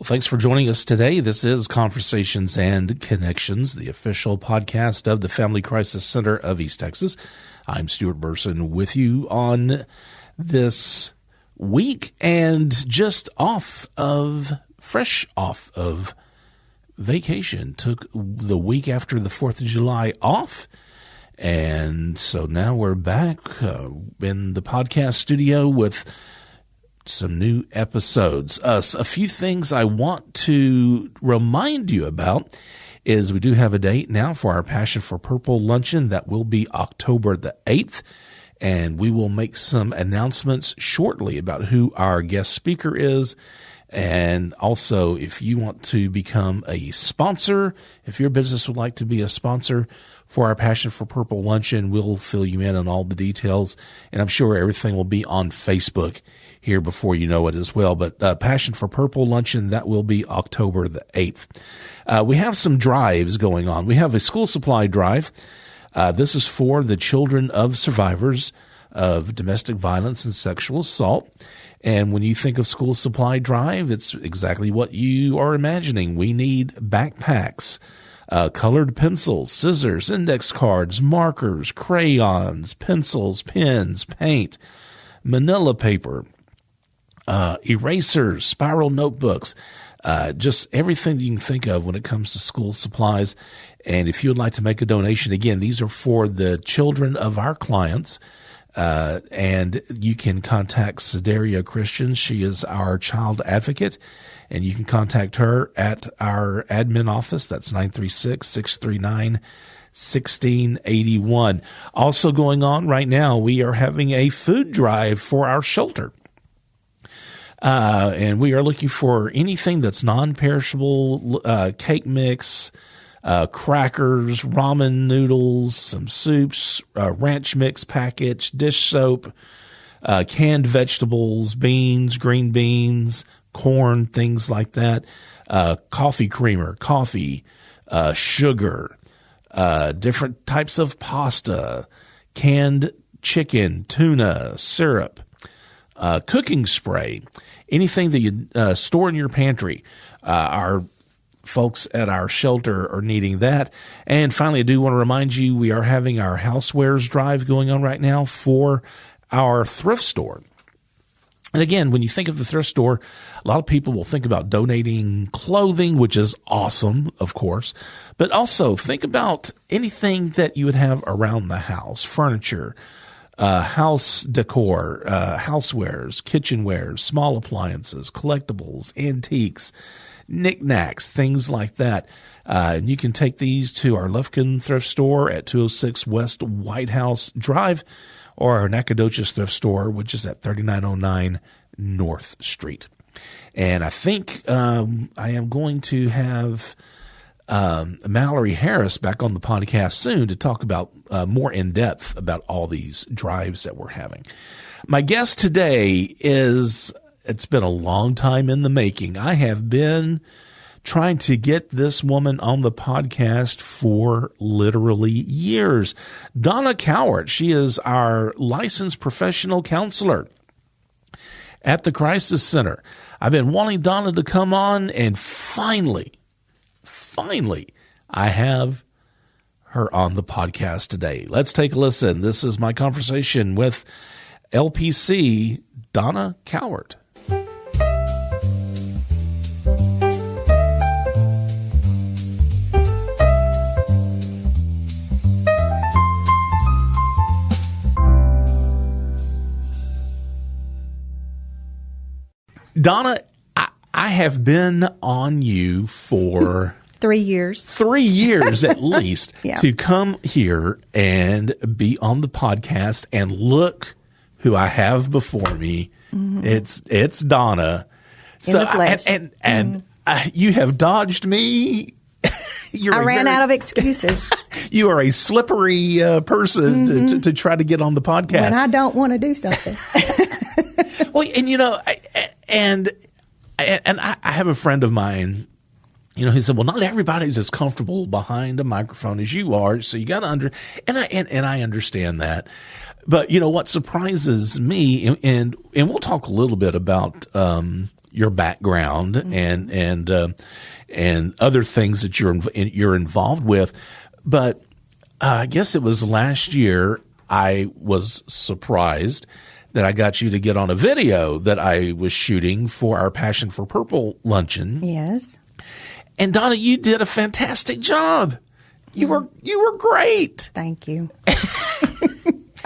Well, thanks for joining us today. This is Conversations and Connections, the official podcast of the Family Crisis Center of East Texas. I'm Stuart Burson with you on this week and just fresh off of vacation. Took the week after the 4th of July off. And so now we're back in the podcast studio with some new episodes. A few things I want to remind you about is we do have a date now for our Passion for Purple luncheon. That will be October the 8th. And we will make some announcements shortly about who our guest speaker is. And also, if you want to become a sponsor, if your business would like to be a sponsor for our Passion for Purple luncheon, we'll fill you in on all the details. And I'm sure everything will be on Facebook here before you know it as well. But Passion for Purple luncheon, that will be October the 8th. We have some drives going on. We have a school supply drive. This is for the children of survivors of domestic violence and sexual assault. And when you think of school supply drive, it's exactly what you are imagining. We need backpacks, colored pencils, scissors, index cards, markers, crayons, pencils, pens, paint, manila paper, erasers, spiral notebooks, just everything that you can think of when it comes to school supplies. And if you would like to make a donation, again, these are for the children of our clients. And you can contact Sedaria Christian. She is our child advocate, and you can contact her at our admin office. That's 936-639-1681. Also going on right now, we are having a food drive for our shelter. And we are looking for anything that's non-perishable, cake mix, crackers, ramen noodles, some soups, ranch mix package, dish soap, canned vegetables, beans, green beans, corn, things like that, coffee creamer, coffee, sugar, different types of pasta, canned chicken, tuna, syrup, cooking spray, anything that you store in your pantry. Our folks at our shelter are needing that. And finally, I do want to remind you, we are having our housewares drive going on right now for our thrift store. And again, when you think of the thrift store, a lot of people will think about donating clothing, which is awesome, of course, but also think about anything that you would have around the house, furniture, house decor, housewares, kitchenwares, small appliances, collectibles, antiques, knickknacks, things like that. And you can take these to our Lufkin thrift store at 206 West White House Drive, or our Nacogdoches thrift store, which is at 3909 North Street. And I think I am going to have Mallory Harris back on the podcast soon to talk about more in depth about all these drives that we're having. My guest today it's been a long time in the making. I have been trying to get this woman on the podcast for literally years. Donna Cowart, she is our licensed professional counselor at the Crisis Center. I've been wanting Donna to come on, and finally, I have her on the podcast today. Let's take a listen. This is my conversation with LPC Donna Cowart. Donna, I have been on you for 3 years. 3 years at least Yeah. to come here and be on the podcast, and look who I have before me. Mm-hmm. It's Donna. In the flesh. And you have dodged me. I ran out of excuses. You are a slippery person to try to get on the podcast. When I don't want to do something. Well, and you know, I have a friend of mine. You know, he said, "Well, not everybody's as comfortable behind a microphone as you are, so you got to and I understand that." But you know what surprises me, and we'll talk a little bit about your background and other things that you're involved with. But I guess it was last year I was surprised that I got you to get on a video that I was shooting for our Passion for Purple luncheon. Yes. And Donna, you did a fantastic job. You were great. Thank you.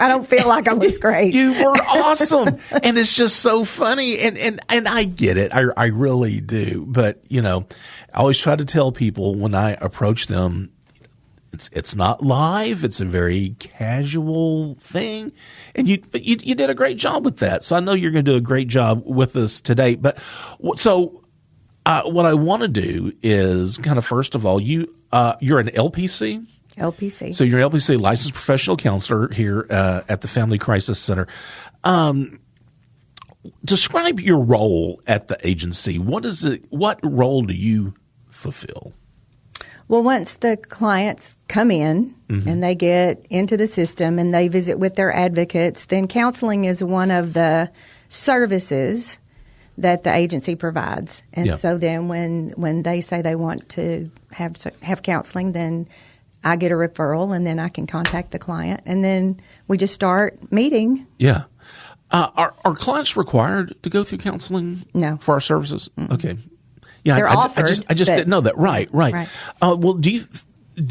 I don't feel like I was great. You were awesome. And it's just so funny. And I get it. I really do. But, I always try to tell people when I approach them, it's not live. It's a very casual thing. And you did a great job with that. So I know you're going to do a great job with us today. But so what I want to do is kind of, first of all, you're an LPC? LPC. So you're an LPC, licensed professional counselor here at the Family Crisis Center. Describe your role at the agency. What role do you fulfill? Well, once the clients come in and they get into the system and they visit with their advocates, then counseling is one of the services that the agency provides. And so then when they say they want to have counseling, then I get a referral and then I can contact the client and then we just start meeting. Yeah. Are clients required to go through counseling? No. For our services? Mm-mm. Okay. Yeah, they're offered. I just didn't know that. Right. Well, do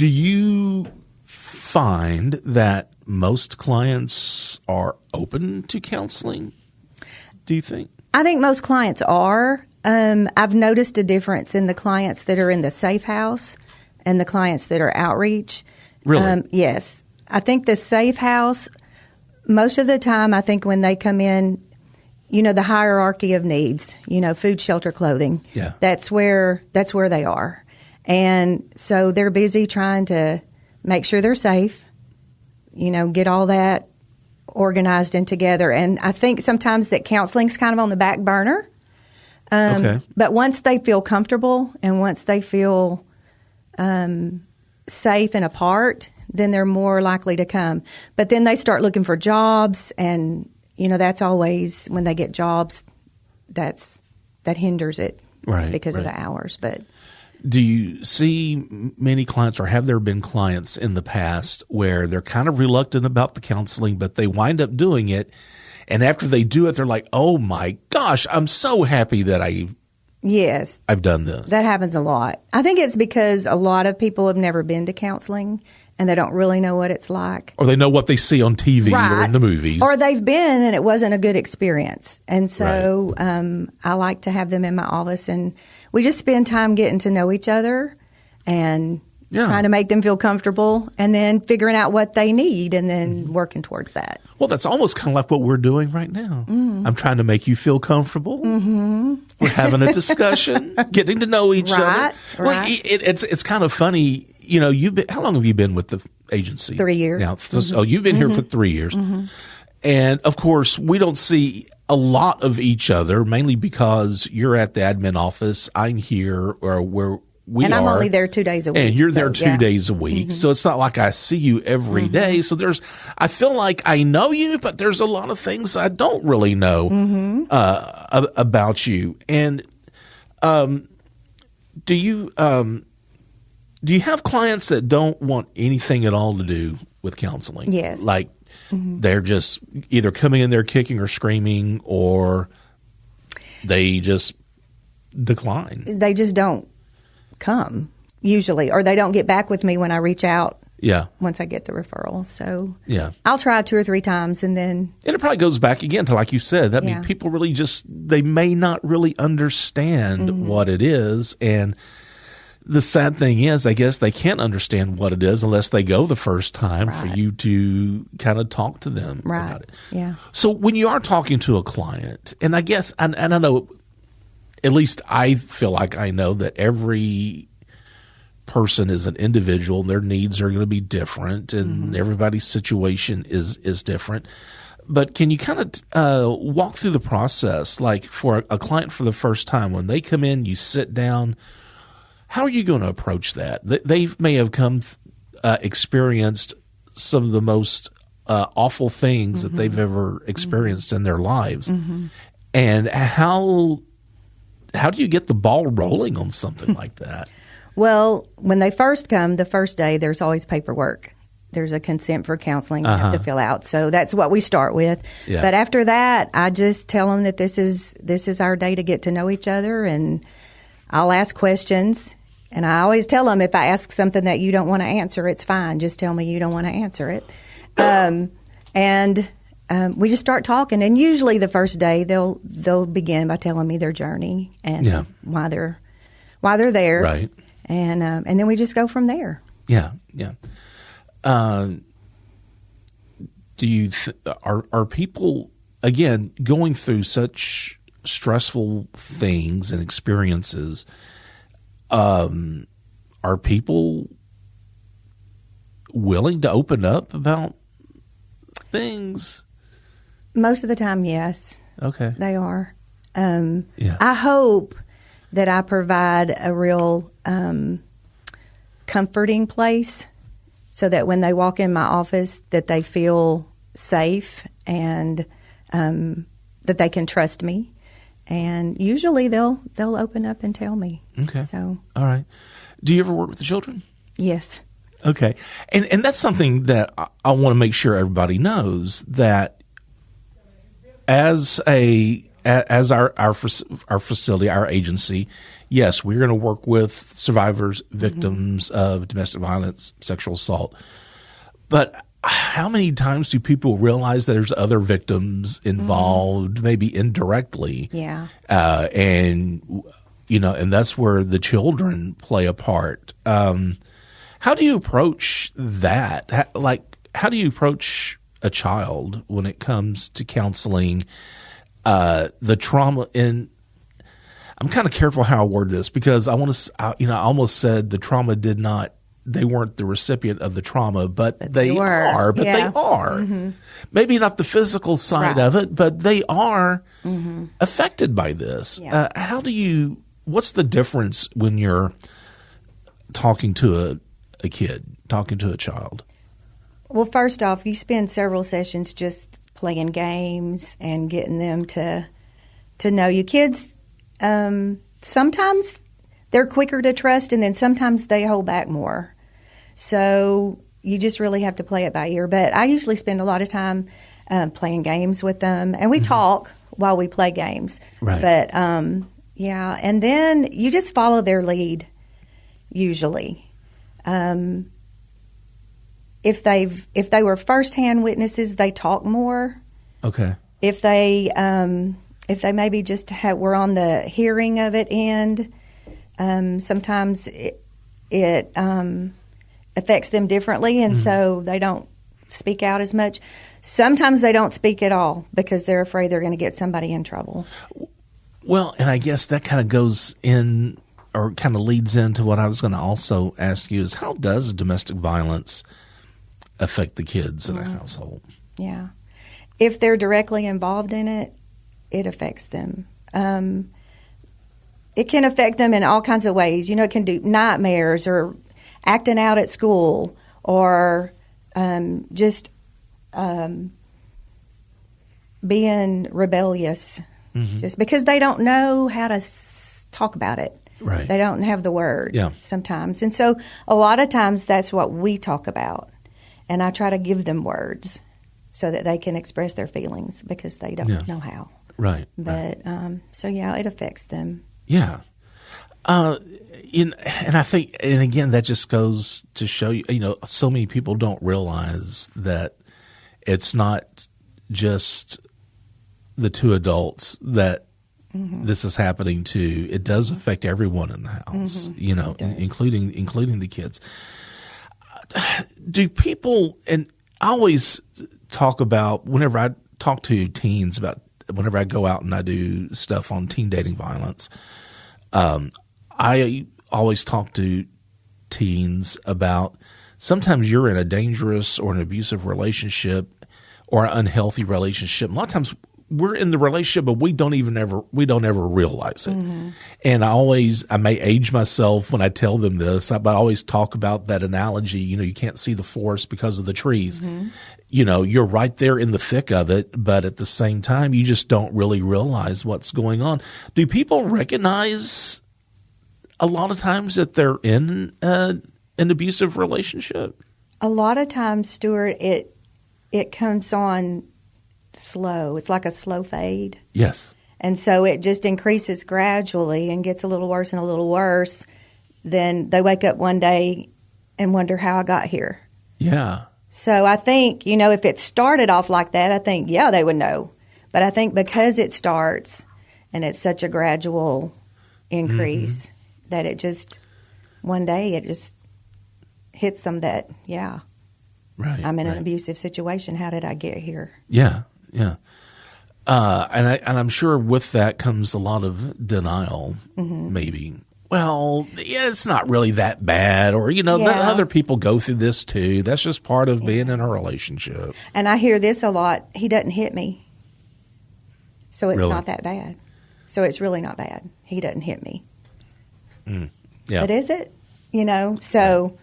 you find that most clients are open to counseling? Do you think? I think most clients are. I've noticed a difference in the clients that are in the safe house and the clients that are outreach. Really? Yes. I think the safe house, most of the time, I think when they come in, the hierarchy of needs, food, shelter, clothing. Yeah. That's where they are. And so they're busy trying to make sure they're safe, get all that organized and together. And I think sometimes that counseling's kind of on the back burner. Okay. But once they feel comfortable and once they feel safe and apart, then they're more likely to come. But then they start looking for jobs and that's always when they get jobs, that hinders it, right? Because of the hours. But do you see many clients, or have there been clients in the past where they're kind of reluctant about the counseling, but they wind up doing it, and after they do it, they're like, "Oh my gosh, I'm so happy that I've done this." That happens a lot. I think it's because a lot of people have never been to counseling. And they don't really know what it's like. Or they know what they see on TV or in the movies. Or they've been and it wasn't a good experience. And so I like to have them in my office and we just spend time getting to know each other and trying to make them feel comfortable and then figuring out what they need and then working towards that. Well, that's almost kind of like what we're doing right now. I'm trying to make you feel comfortable. We're having a discussion, getting to know each other. Well, it's kind of funny. How long have you been with the agency? 3 years. Now, so you've been here for 3 years. And of course, we don't see a lot of each other, mainly because you're at the admin office. I'm here where we are. And I'm only there 2 days a week. And you're there 2 days a week. So it's not like I see you every day. So I feel like I know you, but there's a lot of things I don't really know about you. And do you have clients that don't want anything at all to do with counseling? Yes. Like they're just either coming in there kicking or screaming, or they just decline. They just don't come usually, or they don't get back with me when I reach out. Yeah. Once I get the referral. So yeah, I'll try 2 or 3 times and it probably goes back again to, like you said, I mean, people really they may not really understand what it is. And the sad thing is, I guess they can't understand what it is unless they go the first time for you to kind of talk to them about it. Yeah. So when you are talking to a client, and I guess, and I know, at least I feel like I know that every person is an individual and their needs are going to be different and everybody's situation is different. But can you kind of walk through the process, like for a client for the first time, when they come in, you sit down, how are you going to approach that? They may have experienced some of the most awful things that they've ever experienced in their lives. And how how do you get the ball rolling on something like that? Well, when they first come, the first day, there's always paperwork. There's a consent for counseling you have to fill out. So that's what we start with. Yeah. But after that, I just tell them that this is our day to get to know each other, and I'll ask questions. And I always tell them, if I ask something that you don't want to answer, it's fine. Just tell me you don't want to answer it. We just start talking. And usually the first day, they'll begin by telling me their journey and why they're there. Right. And then we just go from there. Yeah, yeah. Are people, again, going through such stressful things and experiences? Are people willing to open up about things? Most of the time, yes. Okay. They are. I hope that I provide a real comforting place so that when they walk in my office that they feel safe and that they can trust me. And usually they'll open up and tell me. Okay. So, all right. Do you ever work with the children? Yes. Okay. And that's something that I want to make sure everybody knows, that as our facility, our agency, yes, we're going to work with survivors, victims of domestic violence, sexual assault. But how many times do people realize that there's other victims involved, maybe indirectly? Yeah. And that's where the children play a part. How do you approach that? How do you approach a child when it comes to counseling the trauma? And I'm kind of careful how I word this, because I almost said the trauma they weren't the recipient of the trauma, but they are. But they are. Mm-hmm. Maybe not the physical side of it, but they are affected by this. Yeah. What's the difference when you're talking to a kid, talking to a child? Well, first off, you spend several sessions just playing games and getting them to know you. Kids, sometimes they're quicker to trust, and then sometimes they hold back more. So you just really have to play it by ear. But I usually spend a lot of time playing games with them, and we talk while we play games. Right. But and then you just follow their lead. Usually, if they were firsthand witnesses, they talk more. Okay. If they maybe just were on the hearing of it end, sometimes it affects them differently, and so they don't speak out as much. Sometimes they don't speak at all because they're afraid they're going to get somebody in trouble. Well, and I guess that kind of goes in, or kind of leads into what I was going to also ask you, is how does domestic violence affect the kids in a household? Yeah. If they're directly involved in it, it affects them. It can affect them in all kinds of ways. It can do nightmares, or acting out at school, or just being rebellious, just because they don't know how to talk about it. Right. They don't have the words sometimes. And so a lot of times that's what we talk about. And I try to give them words so that they can express their feelings, because they don't know how. Right. But it affects them. Yeah. And I think, and again, that just goes to show you, so many people don't realize that it's not just the two adults that this is happening to. It does affect everyone in the house, including the kids. Do people, and I always talk about, whenever I talk to teens about, whenever I go out and I do stuff on teen dating violence, I always talk to teens about, sometimes you're in a dangerous or an abusive relationship or an unhealthy relationship. A lot of times we're in the relationship, but we don't ever realize it. And I may age myself when I tell them this, but I always talk about that analogy. You can't see the forest because of the trees. you're right there in the thick of it, but at the same time, you just don't really realize what's going on. Do people recognize a lot of times that they're in an abusive relationship? A lot of times, Stuart, it comes on slow. It's like a slow fade. Yes. And so it just increases gradually and gets a little worse and a little worse. Then they wake up one day and wonder how I got here. Yeah. So I think, if it started off like that, I think, yeah, they would know. But I think because it starts and it's such a gradual increase that it just, one day it just hits them that, yeah, right, I'm in an abusive situation. How did I get here? Yeah, yeah. And I'm sure with that comes a lot of denial, maybe. Well, yeah, it's not really that bad. Or, other people go through this too. That's just part of being in a relationship. And I hear this a lot. He doesn't hit me. So it's not that bad. So it's really not bad. He doesn't hit me. Yeah. But is it? So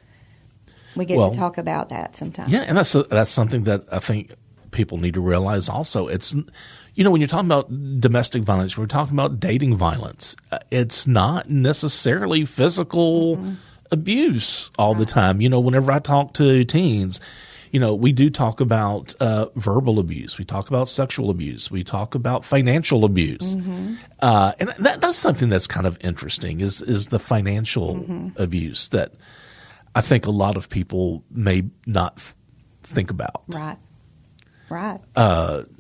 we get to talk about that sometimes. Yeah, and that's something that I think people need to realize also. It's, when you're talking about domestic violence, we're talking about dating violence. It's not necessarily physical abuse all the time. Whenever I talk to teens, we do talk about verbal abuse. We talk about sexual abuse. We talk about financial abuse. And that's something that's kind of interesting is the financial abuse that I think a lot of people may not think about. Right. Right.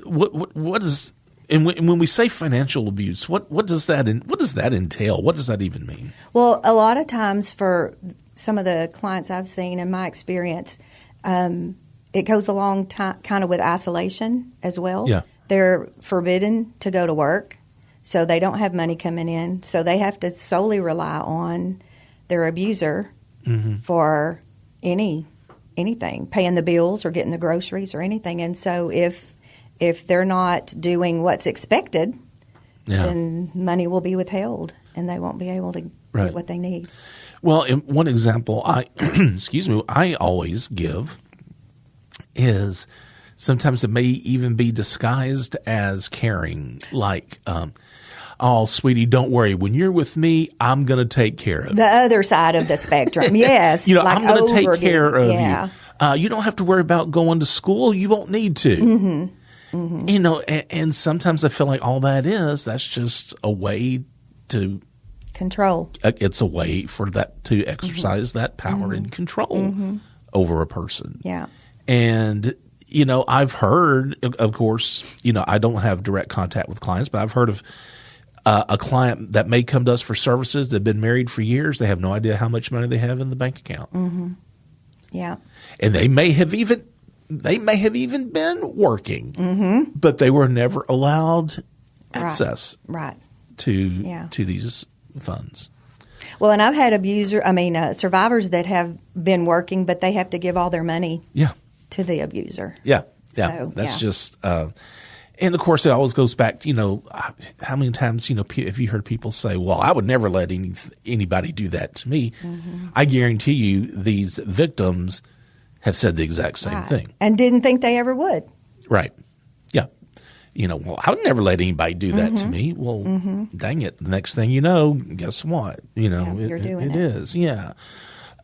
What is, and when we say financial abuse, what does that entail? What does that even mean? Well, a lot of times for some of the clients I've seen in my experience, it goes along kind of with isolation as well. Yeah. They're forbidden to go to work, so they don't have money coming in, so they have to solely rely on their abuser for anything, paying the bills or getting the groceries or anything. And so if they're not doing what's expected, then money will be withheld and they won't be able to get what they need. Well, in one example I always give is sometimes it may even be disguised as caring, like oh, sweetie, don't worry. When you're with me, I'm going to take care of it. The other side of the spectrum, yes. Like I'm going to take care of you. You don't have to worry about going to school. You won't need to. And sometimes I feel like all that's just a way to control. It's a way for that to exercise that power and control over a person. Yeah. And I've heard, of course, I don't have direct contact with clients, but I've heard of a client that may come to us for services that have been married for years. They have no idea how much money they have in the bank account. Yeah. And they may have even been working, but they were never allowed access to these funds. Well, and I've had survivors that have been working, but they have to give all their money to the abuser. Yeah. So, that's just and of course, it always goes back to, how many times, have you heard people say, well, I would never let anybody do that to me. I guarantee you these victims have said the exact same thing. And didn't think they ever would. Right. Yeah. Well, I would never let anybody do that to me. Well, dang it. The next thing you know, guess what? You're doing it. It is. Yeah.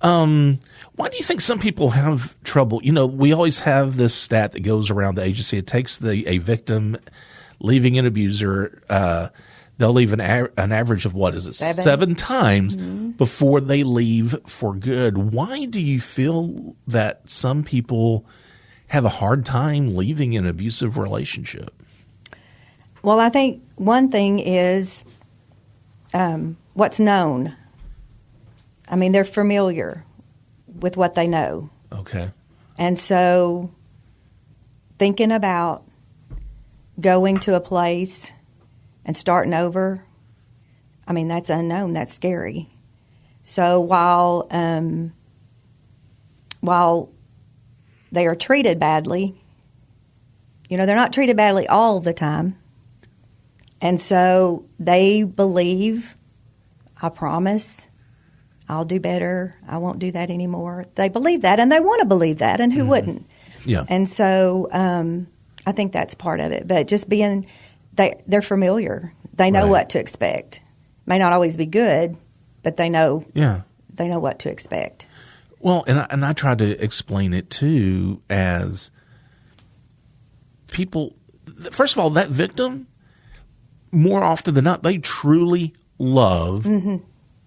Why do you think some people have trouble? We always have this stat that goes around the agency. It takes a victim leaving an abuser, they'll leave an average of, what is it, 7 times before they leave for good. Why do you feel that some people have a hard time leaving an abusive relationship? Well, I think one thing is what's known. They're familiar with what they know. Okay. And so thinking about going to a place and starting over, that's unknown. That's scary. So while they are treated badly, they're not treated badly all the time. And so they believe, I promise, I'll do better. I won't do that anymore. They believe that, and they want to believe that, and who wouldn't? Yeah. And so I think that's part of it. But just being, they're familiar. They know Right. what to expect. May not always be good, but they know Yeah. what to expect. Well, and I try to explain it too as people. First of all, that victim, more often than not, they truly love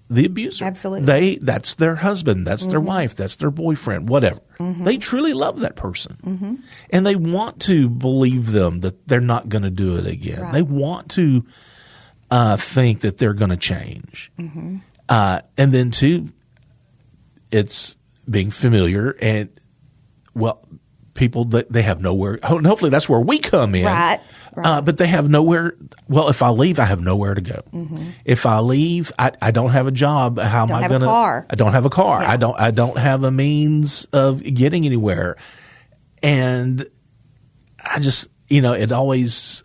the abuser. Absolutely. That's their husband, that's their wife, that's their boyfriend, whatever. They truly love that person, and they want to believe them that they're not going to do it again. Right. They want to think that they're going to change, and then too, it's being familiar and people that they have nowhere. And hopefully, that's where we come in. Right. But they have nowhere. Well, if I leave, I have nowhere to go. If I leave, I don't have a job. How am I going to? I don't have a car. Yeah. I don't have a means of getting anywhere. And I just, it always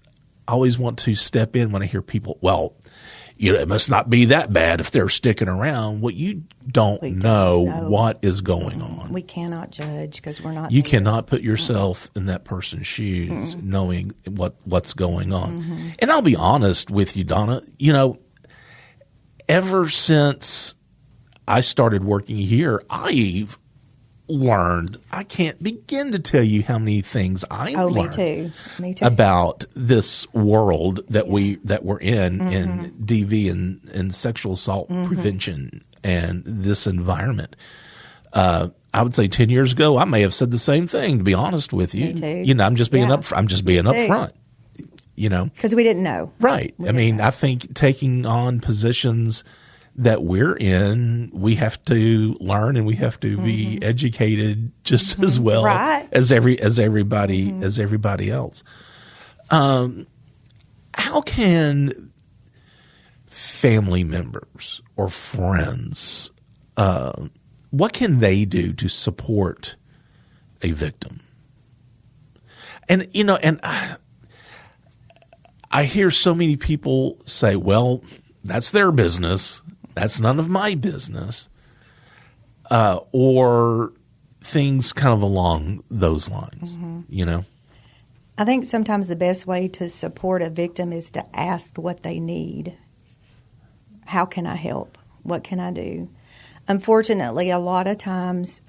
want to step in when I hear people. Well, it must not be that bad if they're sticking around. Well, you don't know what is going on. We cannot judge because we're not. You there. cannot put yourself in that person's shoes, knowing what's going on. And I'll be honest with you, Donna. Ever since I started working here, I've learned. I can't begin to tell you how many things I've learned. Me too. About this world that we're in DV and sexual assault prevention and this environment. I would say 10 years ago, I may have said the same thing. To be honest with you, Me too. I'm just being upfront. Because we didn't know. Right. I think taking on positions that we're in, we have to learn and we have to be educated just as well as everybody else. How can family members or friends, what can they do to support a victim? And I hear so many people say, "Well, that's their business. That's none of my business," or things kind of along those lines, I think sometimes the best way to support a victim is to ask what they need. How can I help? What can I do? Unfortunately, a lot of times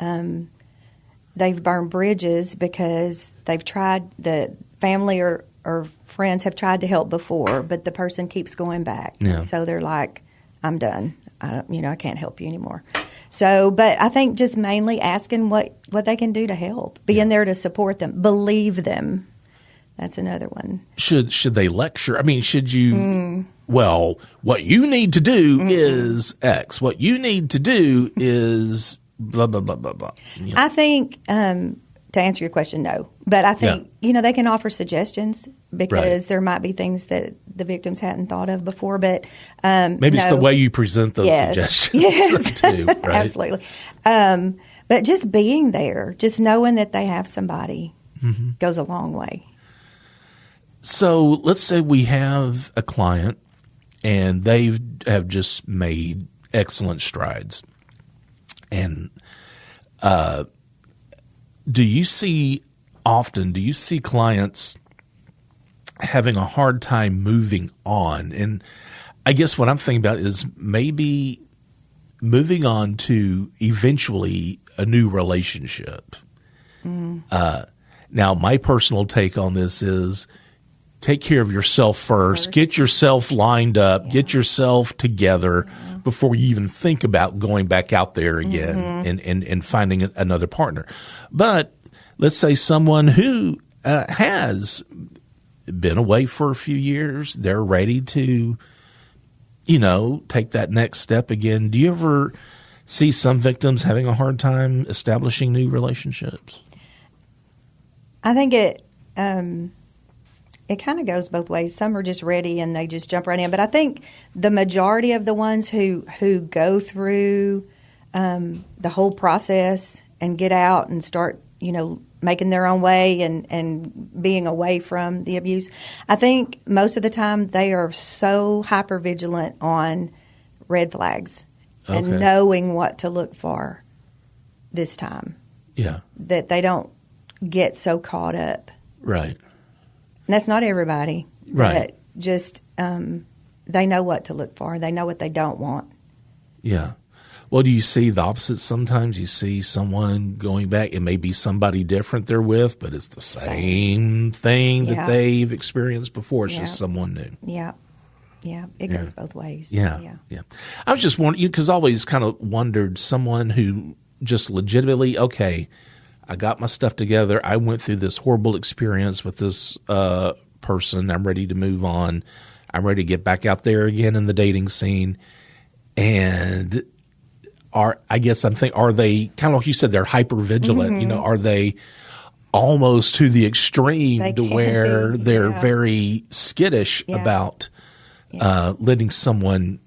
they've burned bridges because they've tried, the family or friends have tried to help before, but the person keeps going back. Yeah. So they're like, I'm done. I can't help you anymore. So, but I think just mainly asking what they can do to help, being there to support them, believe them. That's another one. Should they lecture? I mean, should you? Well, what you need to do is X. What you need to do is blah blah blah blah blah. I think to answer your question, no. But I think they can offer suggestions because there might be things that the victims hadn't thought of before. But maybe it's the way you present those suggestions. Yes, too, right? Absolutely. But just being there, just knowing that they have somebody, goes a long way. So let's say we have a client and they have just made excellent strides. And do you see clients having a hard time moving on? And I guess what I'm thinking about is maybe moving on to eventually a new relationship. Now, my personal take on this is take care of yourself first. Get yourself lined up. Get yourself together before you even think about going back out there again and finding another partner. But let's say someone who has been away for a few years, they're ready to, take that next step again. Do you ever see some victims having a hard time establishing new relationships? I think it kind of goes both ways. Some are just ready and they just jump right in. But I think the majority of the ones who go through the whole process and get out and start, making their own way and being away from the abuse, I think most of the time they are so hyper vigilant on red flags and knowing what to look for this time. Yeah. That they don't get so caught up. Right. And that's not everybody. Right. But just they know what to look for. They know what they don't want. Yeah. Well, do you see the opposite sometimes? You see someone going back. It may be somebody different they're with, but it's the same thing that they've experienced before. It's just someone new. Yeah. Yeah. It goes both ways. Yeah. I was just wondering, because I always kind of wondered someone who just legitimately, okay, I got my stuff together. I went through this horrible experience with this person. I'm ready to move on. I'm ready to get back out there again in the dating scene. And are they kind of like you said, they're hyper vigilant, are they almost to the extreme to where they're very skittish about letting someone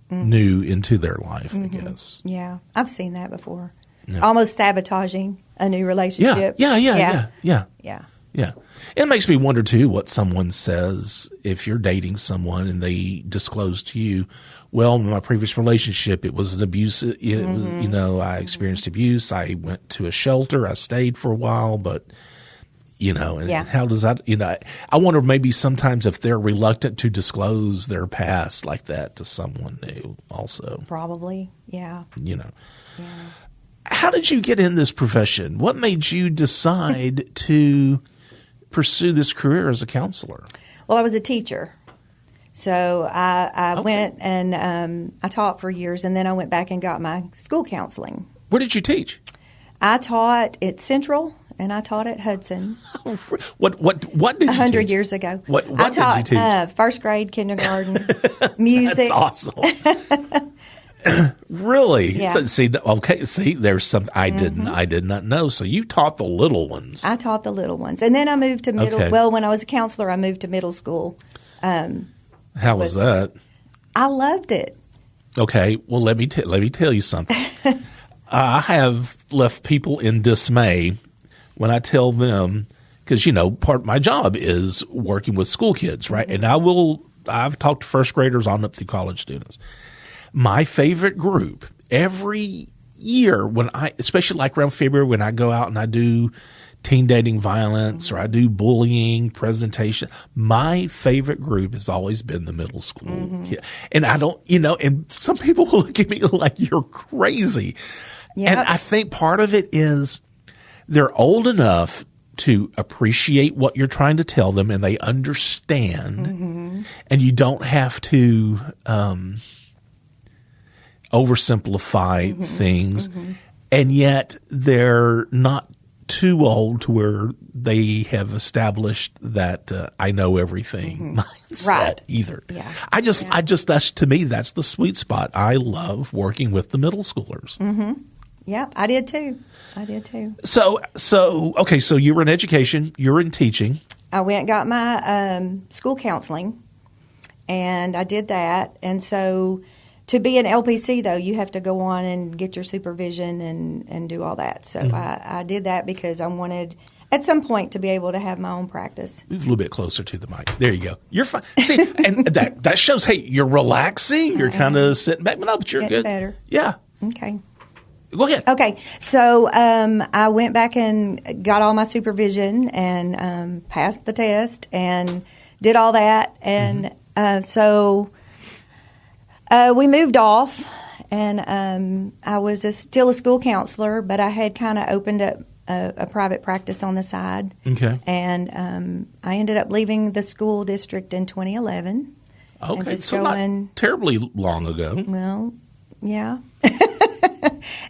new into their life, I guess. Yeah. I've seen that before. Yeah. Almost sabotaging a new relationship. Yeah. It makes me wonder, too, what someone says if you're dating someone and they disclose to you, well, in my previous relationship, it was an abuse. It was, I experienced abuse. I went to a shelter. I stayed for a while, but, and how does that, I wonder maybe sometimes if they're reluctant to disclose their past like that to someone new also. Probably, yeah. Yeah. How did you get in this profession? What made you decide to pursue this career as a counselor? Well, I was a teacher. So I went and I taught for years, and then I went back and got my school counseling. Where did you teach? I taught at Central, and I taught at Hudson. What did you teach? 100 years ago. What I taught, did you teach? First grade, kindergarten, music. That's awesome. Really? Yeah. There's something I did not know. So you taught the little ones. I taught the little ones. And then I moved to middle. Okay. Well, when I was a counselor, I moved to middle school. How was that? I loved it. Okay. Well, let me tell you something. I have left people in dismay when I tell them, because, part of my job is working with school kids, right? And I've talked to first graders on up to college students. My favorite group every year especially like around February when I go out and I do teen dating violence or I do bullying presentation, my favorite group has always been the middle school kid. And I don't, and some people will look at me like you're crazy. Yep. And I think part of it is they're old enough to appreciate what you're trying to tell them and they understand and you don't have to, oversimplify things, and yet they're not too old to where they have established that I know everything mindset either. Yeah. I just that's to me that's the sweet spot. I love working with the middle schoolers. Yeah, I did too. So okay, so you were in education, you were in teaching. I went and got my school counseling, and I did that, and so. To be an LPC, though, you have to go on and get your supervision and do all that. So I did that because I wanted, at some point, to be able to have my own practice. Move a little bit closer to the mic. There you go. You're fine. See, and that shows, hey, you're relaxing. You're kind of sitting back. But you're good. Better. Yeah. Okay. Go ahead. Okay. So I went back and got all my supervision and passed the test and did all that. And so... we moved off, and I was still a school counselor, but I had kind of opened up a private practice on the side. Okay. And I ended up leaving the school district in 2011. Okay, so not terribly long ago. Well, yeah.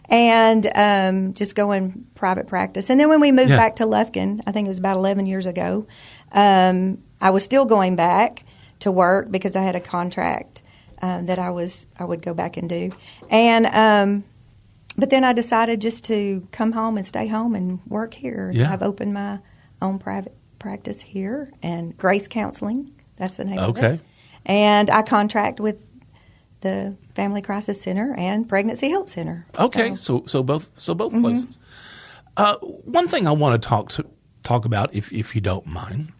And just going private practice. And then when we moved back to Lufkin, I think it was about 11 years ago, I was still going back to work because I had a contract. That I would go back and do, and but then I decided just to come home and stay home and work here. Yeah. I've opened my own private practice here, and Grace Counseling, that's the name of it. And I contract with the Family Crisis Center and Pregnancy Help Center. Okay, so both places. One thing I want to talk about, if you don't mind,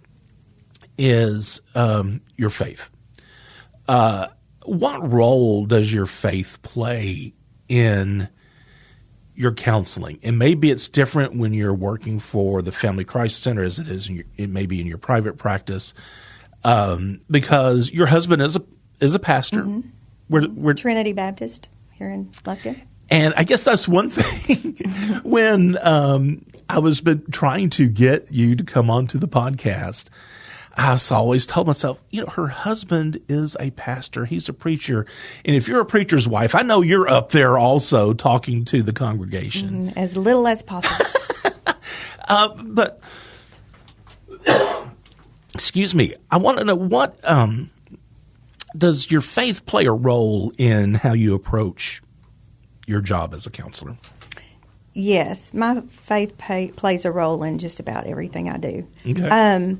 is your faith. What role does your faith play in your counseling, and maybe it's different when you're working for the Family Crisis Center as it is it may be in your private practice, because your husband is a pastor. We're Trinity Baptist here in Lufkin. And I guess that's one thing. When I was been trying to get you to come onto the podcast, I always told myself, her husband is a pastor. He's a preacher. And if you're a preacher's wife, I know you're up there also talking to the congregation. As little as possible. But, excuse me, I want to know what does your faith play a role in how you approach your job as a counselor? Yes, my faith plays a role in just about everything I do. Okay.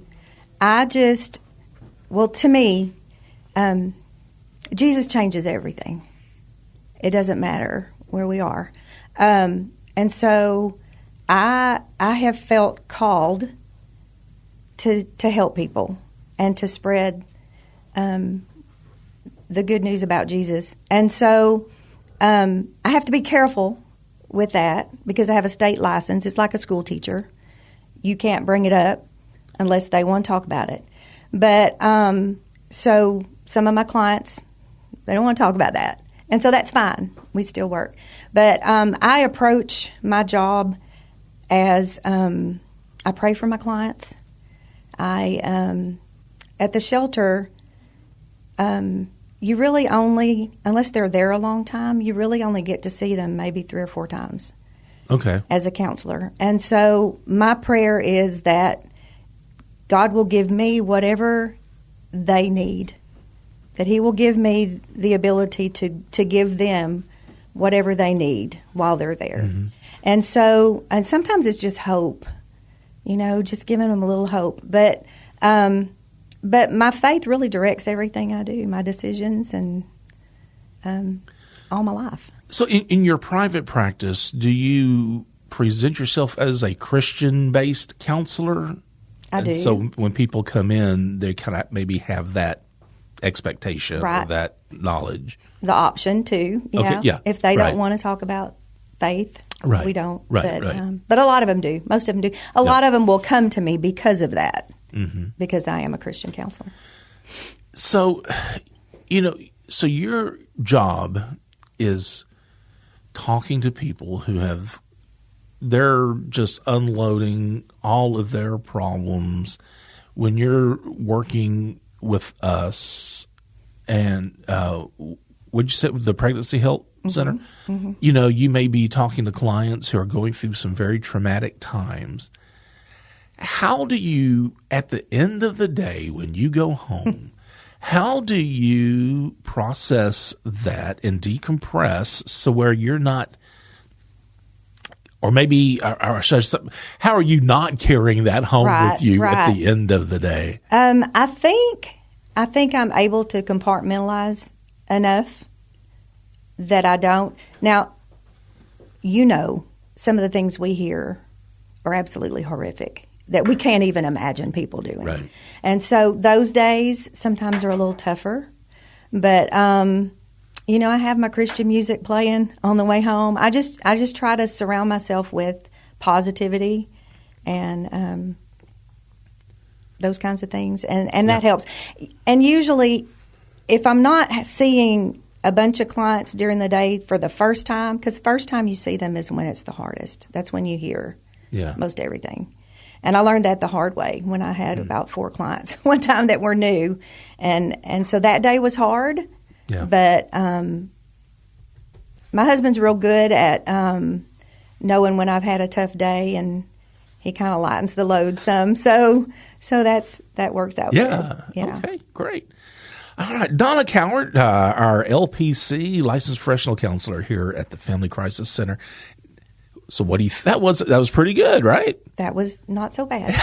To me, Jesus changes everything. It doesn't matter where we are. And so I have felt called to help people and to spread the good news about Jesus. And so I have to be careful with that because I have a state license. It's like a school teacher. You can't bring it up unless they want to talk about it. But so some of my clients, they don't want to talk about that. And so that's fine. We still work. But I approach my job as I pray for my clients. At the shelter, you really only, unless they're there a long time, you really only get to see them maybe 3 or 4 times. Okay. As a counselor. And so my prayer is that God will give me whatever they need, that He will give me the ability to give them whatever they need while they're there. Mm-hmm. And so, and sometimes it's just hope, just giving them a little hope. But my faith really directs everything I do, my decisions, and all my life. So in your private practice, do you present yourself as a Christian-based counselor? I do. So when people come in, they kind of maybe have that expectation or that knowledge. The option, too. If they don't want to talk about faith, we don't. But a lot of them do. Most of them do. A lot of them will come to me because of that. Mm-hmm. Because I am a Christian counselor. So, so your job is talking to people who they're just unloading all of their problems. When you're working with us and, what'd you say, the Pregnancy Help Center? Mm-hmm. You may be talking to clients who are going through some very traumatic times. How do you, at the end of the day, when you go home, how do you process that and decompress so where you're not, or maybe, how are you not carrying that home with you at the end of the day? I think I'm able to compartmentalize enough that I don't. Now, some of the things we hear are absolutely horrific that we can't even imagine people doing. Right. And so those days sometimes are a little tougher. But, I have my Christian music playing on the way home. I just try to surround myself with positivity and those kinds of things. And that helps. And usually if I'm not seeing a bunch of clients during the day for the first time, because the first time you see them is when it's the hardest. That's when you hear most everything. And I learned that the hard way when I had about 4 clients one time that were new. And so that day was hard. Yeah. But my husband's real good at knowing when I've had a tough day, and he kind of lightens the load some. So that works out good. Yeah. Okay, great. All right, Donna Cowart, our LPC, licensed professional counselor here at the Family Crisis Center. So what do you? That was pretty good, right? That was not so bad.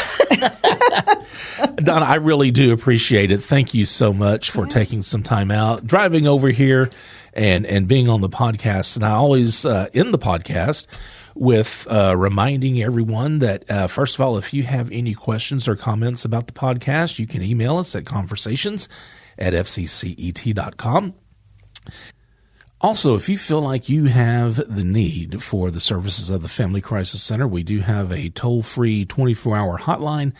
Donna, I really do appreciate it. Thank you so much for taking some time out, driving over here, and being on the podcast. And I always end the podcast with reminding everyone that, first of all, if you have any questions or comments about the podcast, you can email us at conversations@fccet.com. Also, if you feel like you have the need for the services of the Family Crisis Center, we do have a toll-free 24-hour hotline.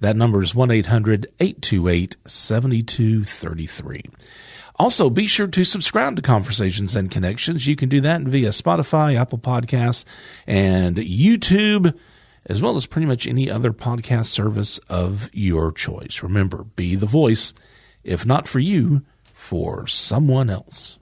That number is 1-800-828-7233. Also, be sure to subscribe to Conversations and Connections. You can do that via Spotify, Apple Podcasts, and YouTube, as well as pretty much any other podcast service of your choice. Remember, be the voice, if not for you, for someone else.